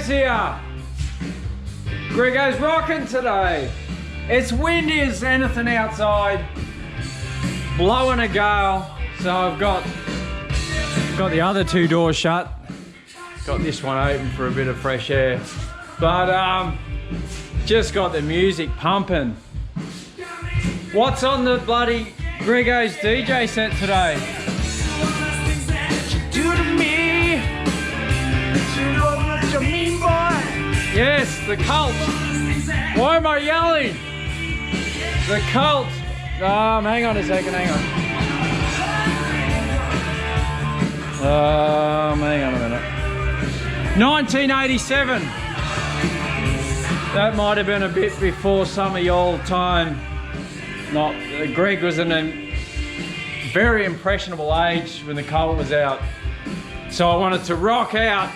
Grego's here. Grego's rocking today. It's windy as anything outside, blowing a gale. So I've got the other two doors shut. Got this one open for a bit of fresh air. But just got the music pumping. What's on the bloody Grego's DJ set today? What you do to me? You know what you mean, boy? Yes, the Cult. Why am I yelling? The Cult. Hang on a second, hang on. Hang on a minute. 1987. That might have been a bit before some of y'all time. Greg was in a very impressionable age when the Cult was out. So I wanted to rock out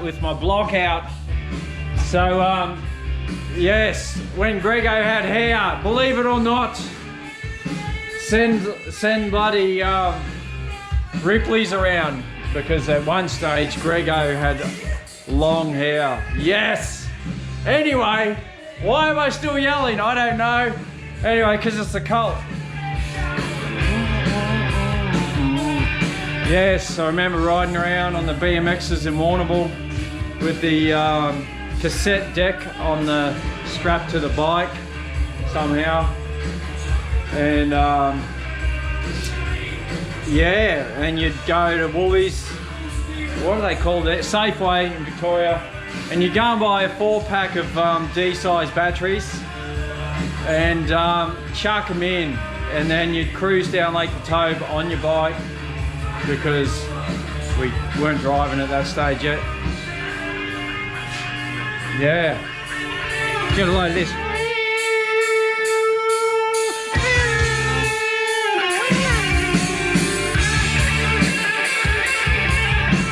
with my block out. So yes, when Grego had hair, believe it or not, send bloody Ripley's around, because at one stage Grego had long hair. Yes. Anyway, why am I still yelling? I don't know. Anyway, because it's the Cult. Yes, I remember riding around on the BMXs in Warrnambool with the cassette deck on the strap to the bike somehow. And yeah, and you'd go to Woolies, what do they call it? Safeway in Victoria, and you'd go and buy a 4-pack of D-size batteries and chuck them in, and then you'd cruise down Lake Patobe on your bike, because we weren't driving at that stage yet. Yeah. Get a load of this.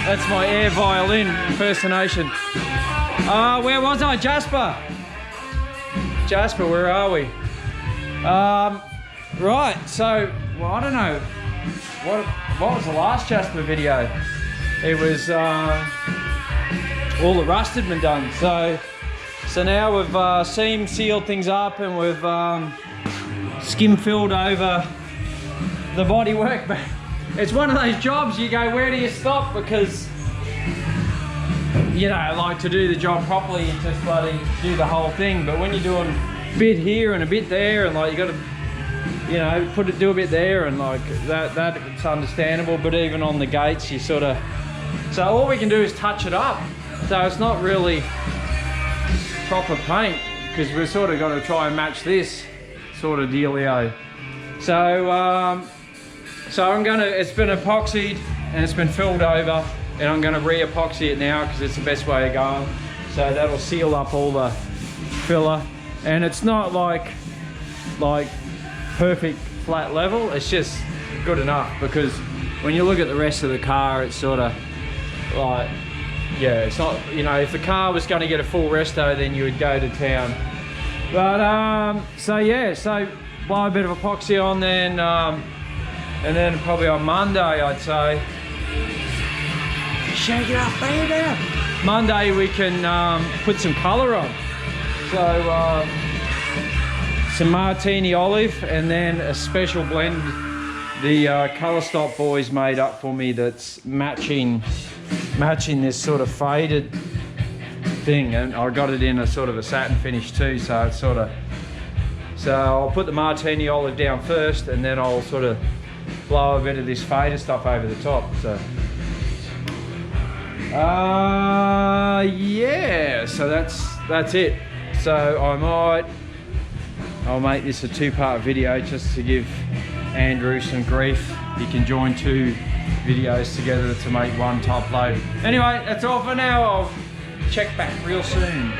That's my air violin impersonation. Where was I? Jasper. Jasper, where are we? Right, so, well, I don't know. What was the last Jasper video? It was all the rust had been done. So now we've seam sealed things up, and we've skim filled over the bodywork. But it's one of those jobs you go, where do you stop? Because, you know, like, to do the job properly, you just bloody do the whole thing. But when you're doing a bit here and a bit there, and like you got to, you know, do a bit there, and like that it's understandable. But even on the gates, you sort of, so all we can do is touch it up. So it's not really proper paint, because we're sort of got to try and match this sort of dealio. So I'm gonna, it's been epoxied and it's been filled over, and I'm gonna re-epoxy it now because it's the best way of going. So that'll seal up all the filler, and it's not like perfect flat level, it's just good enough, because when you look at the rest of the car, it's sort of like, yeah, it's not, you know, if the car was going to get a full resto, then you would go to town. But so yeah, so buy a bit of epoxy on, then and then probably on Monday, I'd say, shake it up, baby. Monday we can put some colour on. So some Martini Olive, and then a special blend the Colour Stop boys made up for me that's matching this sort of faded thing, and I got it in a sort of a satin finish too, so it's sort of, so I'll put the Martini Olive down first, and then I'll sort of blow a bit of this faded stuff over the top. So yeah, so that's it. So I'll make this a 2-part video just to give Andrew some grief. You can join 2 videos together to make one top load. Anyway, that's all for now. I'll check back real soon.